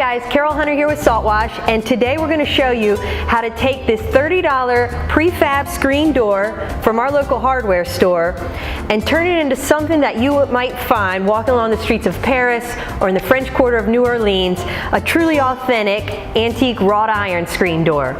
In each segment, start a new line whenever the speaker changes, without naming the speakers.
guys, Carol Hunter here with Saltwash, and today we're going to show you how to take this $30 prefab screen door from our local hardware store and turn it into something that you might find walking along the streets of Paris or in the French Quarter of New Orleans, a truly authentic antique wrought iron screen door.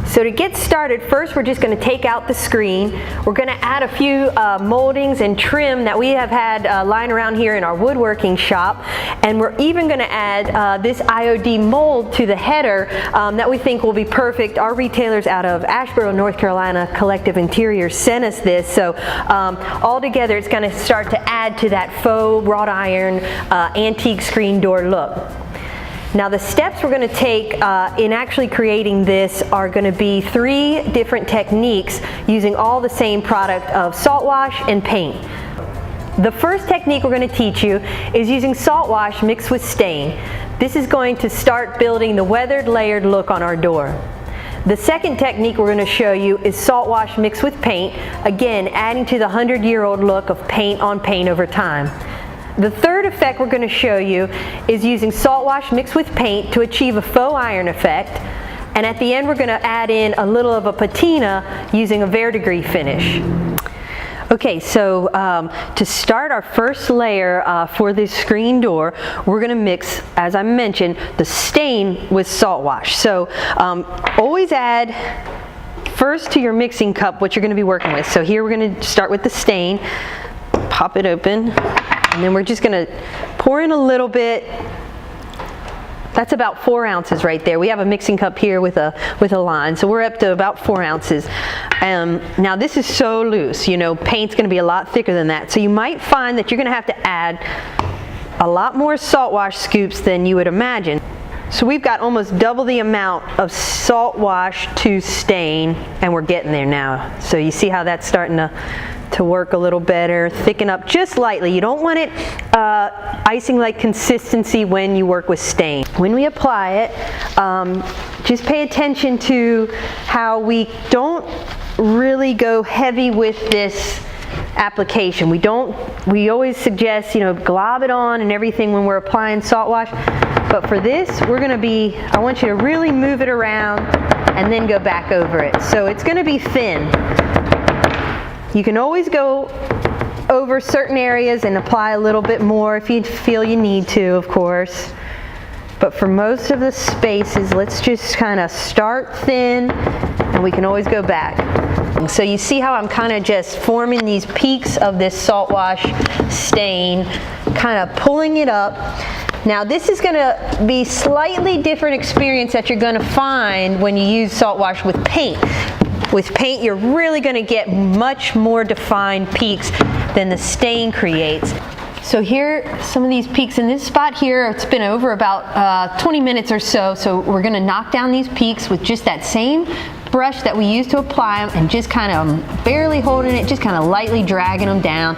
So to get started, first we're just going to take out the screen. We're going to add a few moldings and trim that we have had lying around here in our woodworking shop, and we're even going to add this IOD mold to the header that we think will be perfect. Our retailers out of Asheboro, North Carolina, Collective Interiors, sent us this, so all together it's going to start to add to that faux wrought iron antique screen door look. Now the steps we're going to take in actually creating this are going to be 3 different techniques using all the same product of Saltwash and paint. The first technique we're going to teach you is using Saltwash mixed with stain. This is going to start building the weathered, layered look on our door. The second technique we're going to show you is Saltwash mixed with paint, again adding to the 100-year-old look of paint on paint over time. The third effect we're going to show you is using Saltwash mixed with paint to achieve a faux iron effect, and at the end we're going to add in a little of a patina using a verdigris finish. Okay, so to start our first layer for this screen door, we're going to mix, as I mentioned, the stain with Saltwash. So always add first to your mixing cup what you're going to be working with. So here we're going to start with the stain, pop it open. And then we're just going to pour in a little bit. That's about 4 ounces right there. We have a mixing cup here with a line, so we're up to about 4 ounces. Now this is so loose, you know, paint's going to be a lot thicker than that. So you might find that you're going to have to add a lot more Saltwash scoops than you would imagine. So we've got almost double the amount of Saltwash to stain, and we're getting there now. So you see how that's starting to work a little better, thicken up just lightly. You don't want it icing-like consistency when you work with stain. When we apply it, just pay attention to how we don't really go heavy with this application. We always suggest, you know, glob it on and everything when we're applying Saltwash, but for this we're going to be, I want you to really move it around and then go back over it. So it's going to be thin. You can always go over certain areas and apply a little bit more if you feel you need to, of course. But for most of the spaces, let's just kind of start thin, and we can always go back. So you see how I'm kind of just forming these peaks of this Saltwash stain, kind of pulling it up. Now this is going to be slightly different experience that you're going to find when you use Saltwash with paint. With paint, you're really going to get much more defined peaks than the stain creates. So here, some of these peaks in this spot here, it's been over about 20 minutes or so, so we're going to knock down these peaks with just that same brush that we used to apply them, and just kind of barely holding it, just kind of lightly dragging them down.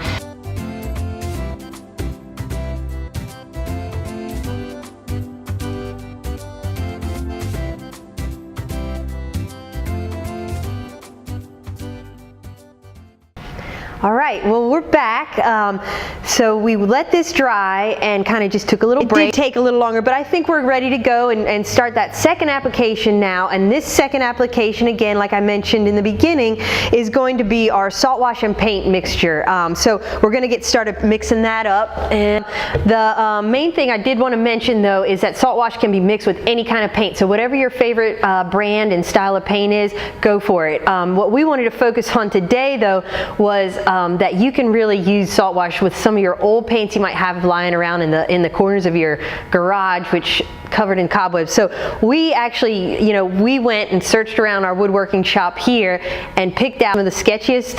All right, well we're back. So we let this dry and kind of just took a little break. It did take a little longer, but I think we're ready to go and start that second application now. And this second application, again, like I mentioned in the beginning, is going to be our Saltwash and paint mixture. So we're going to get started mixing that up. And the main thing I did want to mention though is that Saltwash can be mixed with any kind of paint. So whatever your favorite brand and style of paint is, go for it. What we wanted to focus on today though was that you can really use Saltwash with some of your old paints you might have lying around in the corners of your garage, which covered in cobwebs. So we actually, you know, we went and searched around our woodworking shop here and picked out some of the sketchiest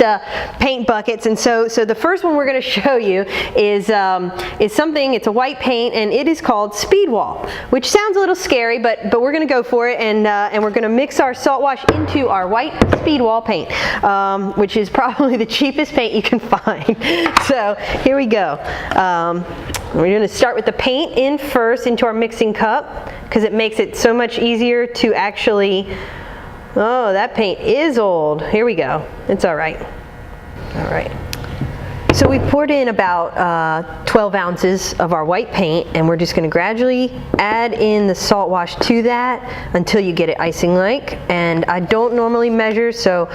paint buckets. And so the first one we're going to show you is something. It's a white paint, and it is called Speedwall, which sounds a little scary, but we're going to go for it, and we're going to mix our Saltwash into our white Speedwall paint, which is probably the cheapest paint you can find. So here we go. We're going to start with the paint in first into our mixing cup, because it makes it so much easier to actually, oh, that paint is old. Here we go. It's all right. All right. So we poured in about 12 ounces of our white paint, and we're just going to gradually add in the salt wash to that until you get it icing-like. And I don't normally measure, so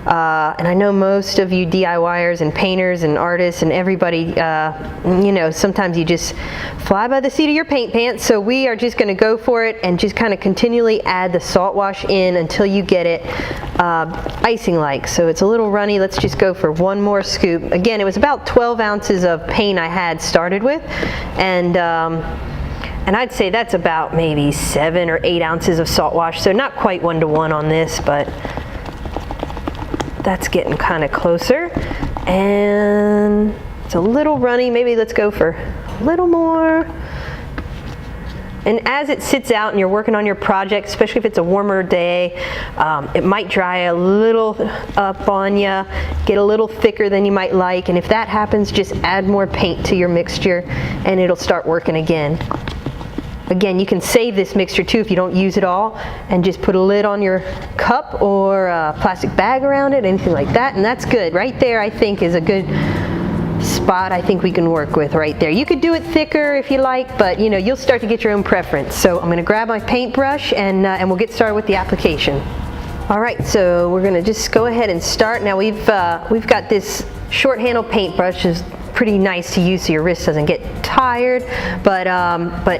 and I know most of you DIYers and painters and artists and everybody, you know, sometimes you just fly by the seat of your paint pants. So we are just going to go for it and just kind of continually add the salt wash in until you get it icing-like. So it's a little runny. Let's just go for one more scoop. Again, it was about 12 ounces of paint I had started with, and I'd say that's about maybe 7 or 8 ounces of salt wash. So not quite 1-to-1 on this, but that's getting kind of closer, and it's a little runny. Maybe let's go for a little more. And as it sits out and you're working on your project, especially if it's a warmer day, it might dry a little up on you, get a little thicker than you might like, and if that happens, just add more paint to your mixture and it'll start working again. Again, you can save this mixture too if you don't use it all, and just put a lid on your cup or a plastic bag around it, anything like that, and that's good. Right there, I think, is a good spot I think we can work with right there. You could do it thicker if you like, but you know, you'll start to get your own preference. So I'm going to grab my paintbrush and we'll get started with the application. All right, so we're going to just go ahead and start. Now we've got this short handle paintbrush. Is pretty nice to use so your wrist doesn't get tired, but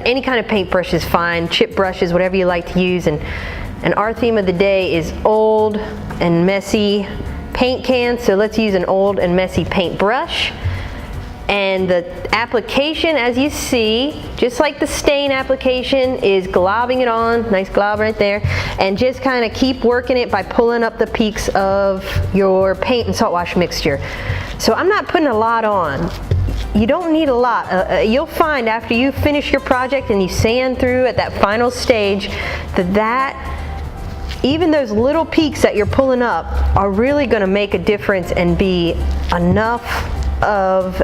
any kind of paintbrush is fine, chip brushes, whatever you like to use, and our theme of the day is old and messy paint cans, so let's use an old and messy paintbrush. And the application, as you see, just like the stain application, is globbing it on, nice glob right there, and just kind of keep working it by pulling up the peaks of your paint and salt wash mixture. So I'm not putting a lot on. You don't need a lot. You'll find after you finish your project and you sand through at that final stage that even those little peaks that you're pulling up are really going to make a difference and be enough of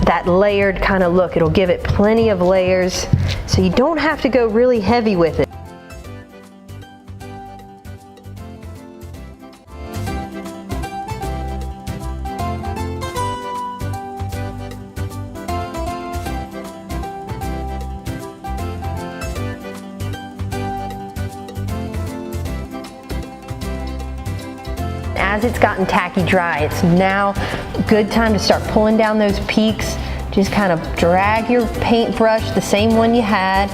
that layered kind of look. It'll give it plenty of layers, so you don't have to go really heavy with it. As it's gotten tacky dry, it's now a good time to start pulling down those peaks. Just kind of drag your paintbrush, the same one you had,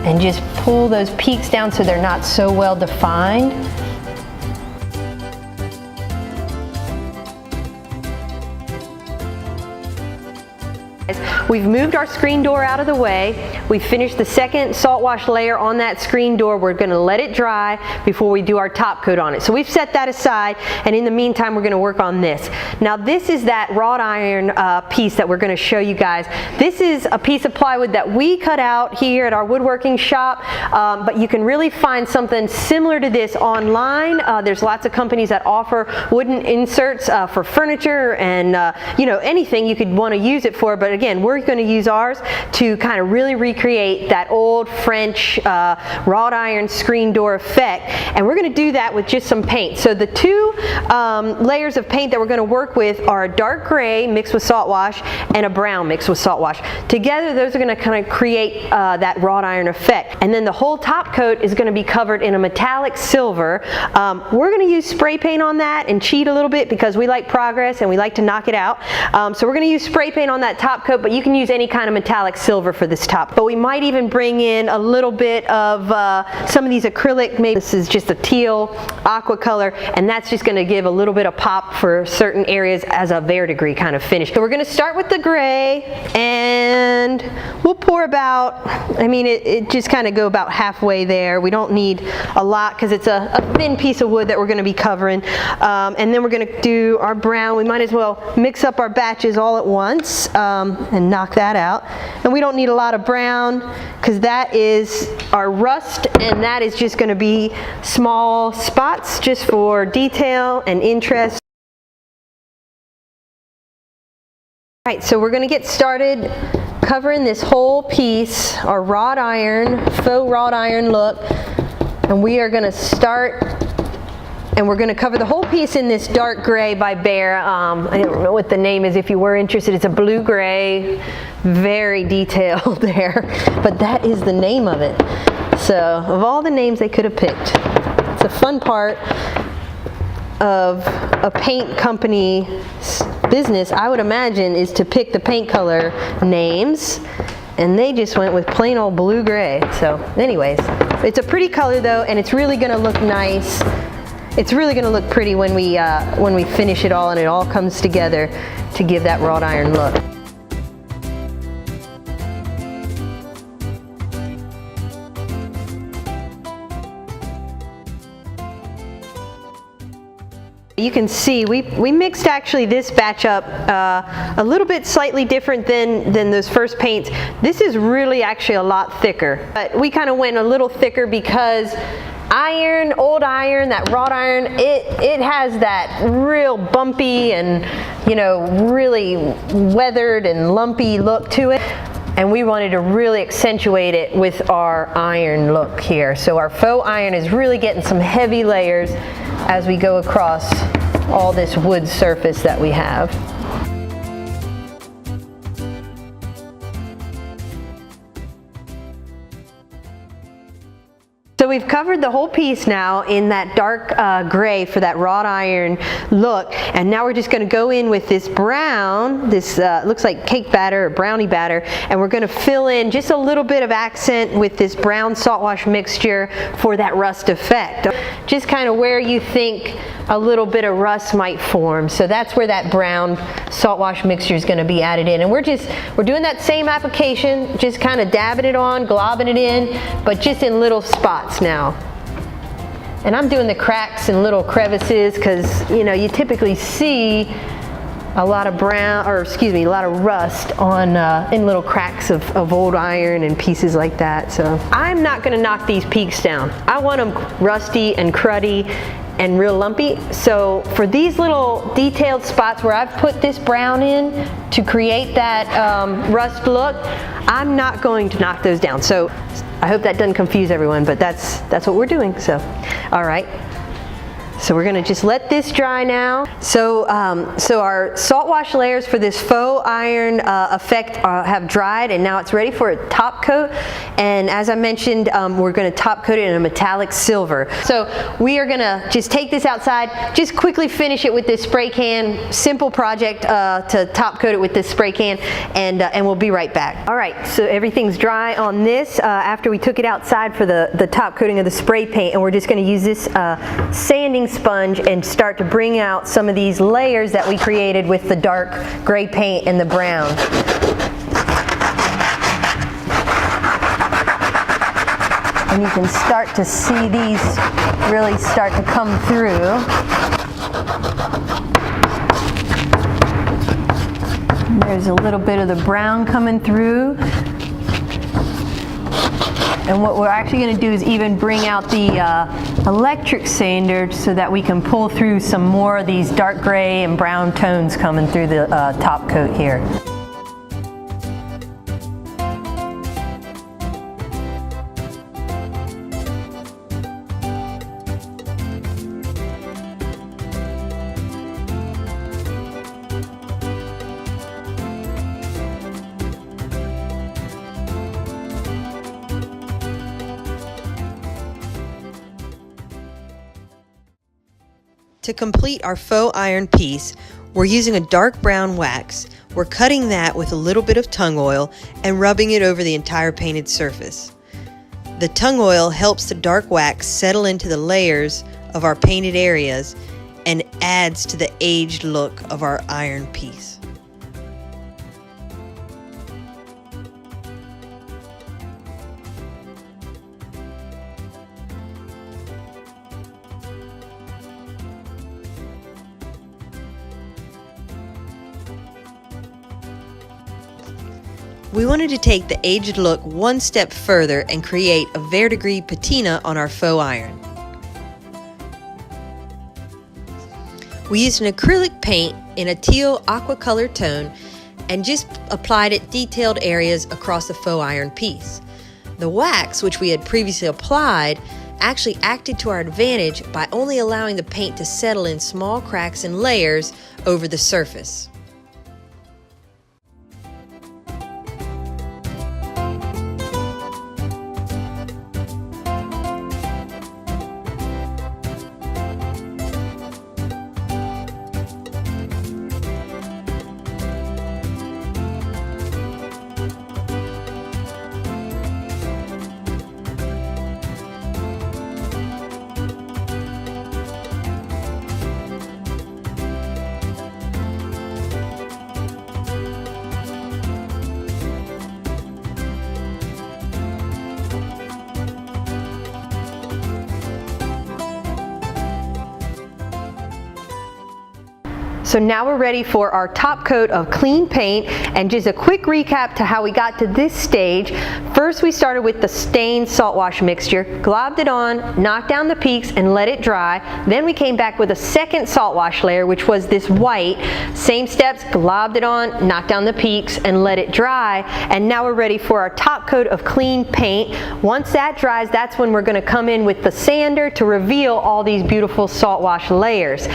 and just pull those peaks down so they're not so well defined. We've moved our screen door out of the way. We finished the second salt wash layer on that screen door. We're going to let it dry before we do our top coat on it. So we've set that aside, and in the meantime we're going to work on this. Now this is that wrought iron piece that we're going to show you guys. This is a piece of plywood that we cut out here at our woodworking shop, but you can really find something similar to this online. There's lots of companies that offer wooden inserts for furniture and you know, anything you could want to use it for, but again, we're going to use ours to kind of really recreate that old French wrought iron screen door effect, and we're going to do that with just some paint. So the two layers of paint that we're going to work with are a dark gray mixed with salt wash and a brown mixed with salt wash. Together those are going to kind of create that wrought iron effect, and then the whole top coat is going to be covered in a metallic silver. We're going to use spray paint on that and cheat a little bit because we like progress and we like to knock it out. So we're going to use spray paint on that top coat, but you can use any kind of metallic silver for this top. But we might even bring in a little bit of some of these acrylic. Maybe this is just a teal aqua color, and that's just going to give a little bit of pop for certain areas as a verdigris kind of finish. So we're going to start with the gray, and we'll pour about, I mean, it just kind of go about halfway there. We don't need a lot because it's a thin piece of wood that we're going to be covering. And then we're going to do our brown. We might as well mix up our batches all at once and knock that out. And we don't need a lot of brown because that is our rust, and that is just going to be small spots just for detail and interest. All right, so we're going to get started covering this whole piece, our wrought iron, faux wrought iron look, and we are going to start And we're going to cover the whole piece in this dark gray by Behr. I don't know what the name is if you were interested. It's a blue-gray, very detailed there, but that is the name of it. So of all the names they could have picked, it's a fun part of a paint company's business, I would imagine, is to pick the paint color names, and they just went with plain old blue-gray. So anyways, it's a pretty color though, and it's really going to look nice. It's really going to look pretty when we finish it all and it all comes together to give that wrought iron look. You can see we mixed actually this batch up a little bit slightly different than those first paints. This is really actually a lot thicker, but we kind of went a little thicker because iron, old iron, that wrought iron, it has that real bumpy and, you know, really weathered and lumpy look to it. And we wanted to really accentuate it with our iron look here. So our faux iron is really getting some heavy layers as we go across all this wood surface that we have. So we've covered the whole piece now in that dark gray for that wrought iron look, and now we're just going to go in with this brown, this looks like cake batter or brownie batter, and we're going to fill in just a little bit of accent with this brown saltwash mixture for that rust effect. Just kind of where you think a little bit of rust might form. So that's where that brown saltwash mixture is going to be added in, and we're doing that same application, just kind of dabbing it on, globbing it in, but just in little spots now. And I'm doing the cracks and little crevices because, you know, you typically see a lot of brown, or excuse me, a lot of rust on in little cracks of old iron and pieces like that. So I'm not going to knock these peaks down. I want them rusty and cruddy and real lumpy. So for these little detailed spots where I've put this brown in to create that rust look, I'm not going to knock those down. So I hope that doesn't confuse everyone, but that's what we're doing. So, all right. So we're going to just let this dry now. So our salt wash layers for this faux iron effect have dried, and now it's ready for a top coat. And as I mentioned, we're going to top coat it in a metallic silver. So we are going to just take this outside, just quickly finish it with this spray can. Simple project to top coat it with this spray can, and we'll be right back. All right, so everything's dry on this after we took it outside for the top coating of the spray paint, and we're just going to use this sanding sponge and start to bring out some of these layers that we created with the dark gray paint and the brown. And you can start to see these really start to come through. There's a little bit of the brown coming through. And what we're actually going to do is even bring out the electric sander so that we can pull through some more of these dark gray and brown tones coming through the top coat here.
To complete our faux iron piece, we're using a dark brown wax. We're cutting that with a little bit of tung oil and rubbing it over the entire painted surface. The tung oil helps the dark wax settle into the layers of our painted areas and adds to the aged look of our iron piece. We wanted to take the aged look one step further and create a verdigris patina on our faux iron. We used an acrylic paint in a teal aqua color tone and just applied it detailed areas across the faux iron piece. The wax, which we had previously applied, actually acted to our advantage by only allowing the paint to settle in small cracks and layers over the surface.
So now we're ready for our top coat of clean paint, and just a quick recap to how we got to this stage. First, we started with the stained Saltwash mixture, globbed it on, knocked down the peaks and let it dry. Then we came back with a second Saltwash layer, which was this white. Same steps, globbed it on, knocked down the peaks and let it dry. And now we're ready for our top coat of clean paint. Once that dries, that's when we're going to come in with the sander to reveal all these beautiful Saltwash layers.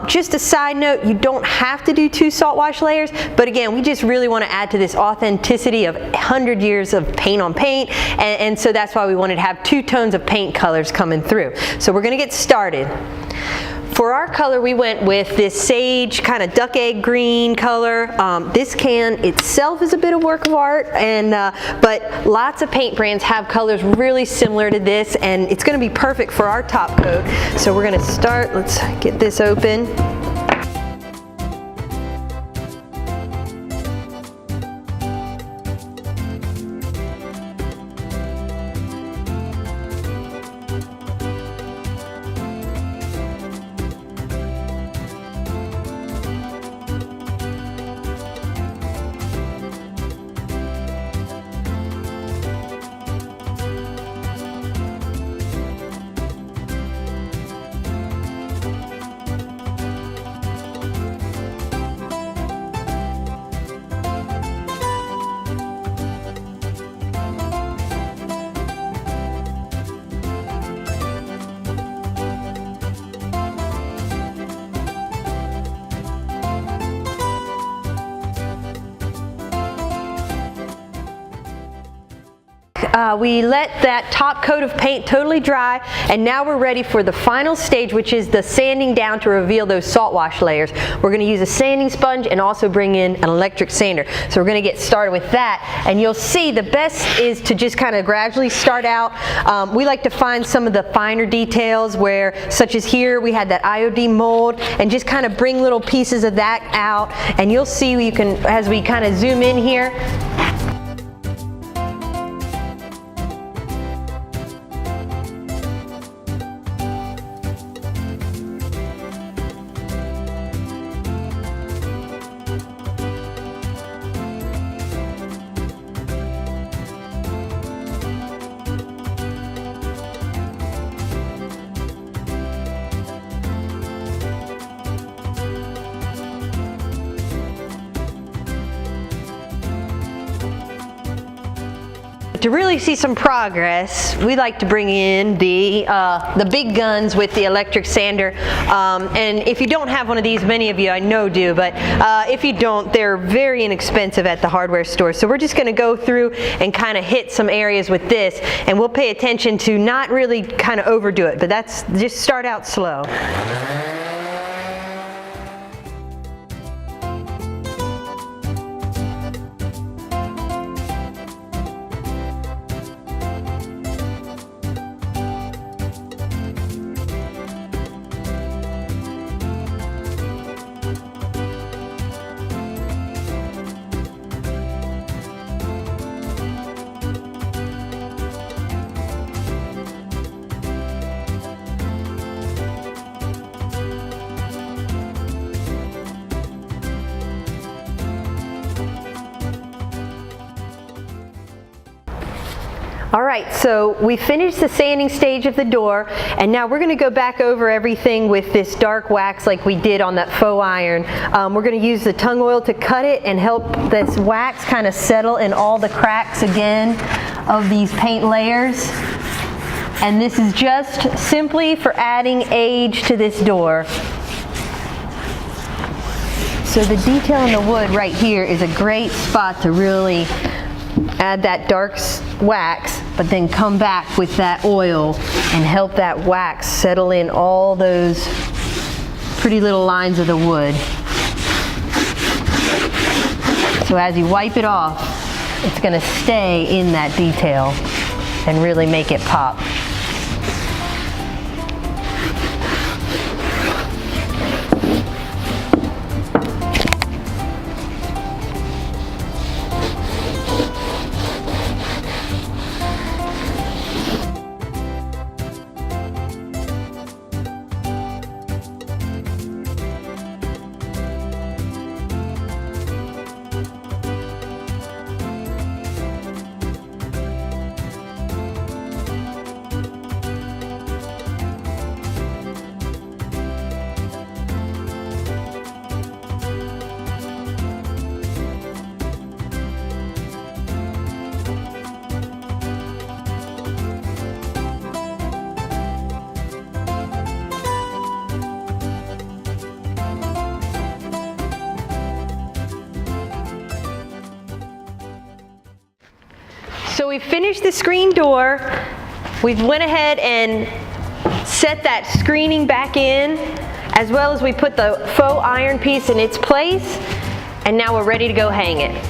Just a side note, you don't have to do 2 Saltwash layers, but again, we just really want to add to this authenticity of 100 years of paint on paint, and so that's why we wanted to have 2 tones of paint colors coming through. So we're going to get started. For our color, we went with this sage kind of duck egg green color. This can itself is a bit of work of art, and but lots of paint brands have colors really similar to this, and it's going to be perfect for our top coat. So we're going to start. Let's get this open. We let that top coat of paint totally dry, and now we're ready for the final stage, which is the sanding down to reveal those Saltwash layers. We're going to use a sanding sponge and also bring in an electric sander. So we're going to get started with that, and you'll see the best is to just kind of gradually start out. We like to find some of the finer details where, such as here, we had that IOD mold, and just kind of bring little pieces of that out, and you'll see you can, as we kind of zoom in here, to really see some progress, we like to bring in the big guns with the electric sander. And if you don't have one of these, many of you I know do, but if you don't, they're very inexpensive at the hardware store. So we're just going to go through and kind of hit some areas with this, and we'll pay attention to not really kind of overdo it, but that's just start out slow. All right, so we finished the sanding stage of the door, and now we're going to go back over everything with this dark wax like we did on that faux iron. We're going to use the tung oil to cut it and help this wax kind of settle in all the cracks again of these paint layers. And this is just simply for adding age to this door. So the detail in the wood right here is a great spot to really add that dark wax, but then come back with that oil and help that wax settle in all those pretty little lines of the wood. So as you wipe it off, it's going to stay in that detail and really make it pop. So we finished the screen door. We've went ahead and set that screening back in, as well as we put the faux iron piece in its place, and now we're ready to go hang it.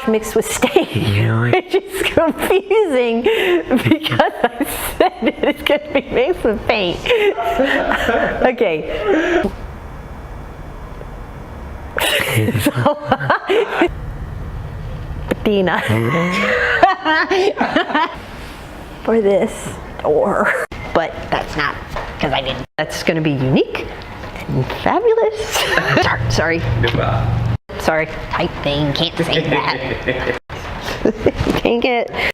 Mixed with stain, which is confusing because I said it's going to be mixed with paint. Okay. Dina. For this door. But that's not, because I didn't. That's going to be unique and fabulous. Sorry. Sorry, type thing, can't say that. Dang it.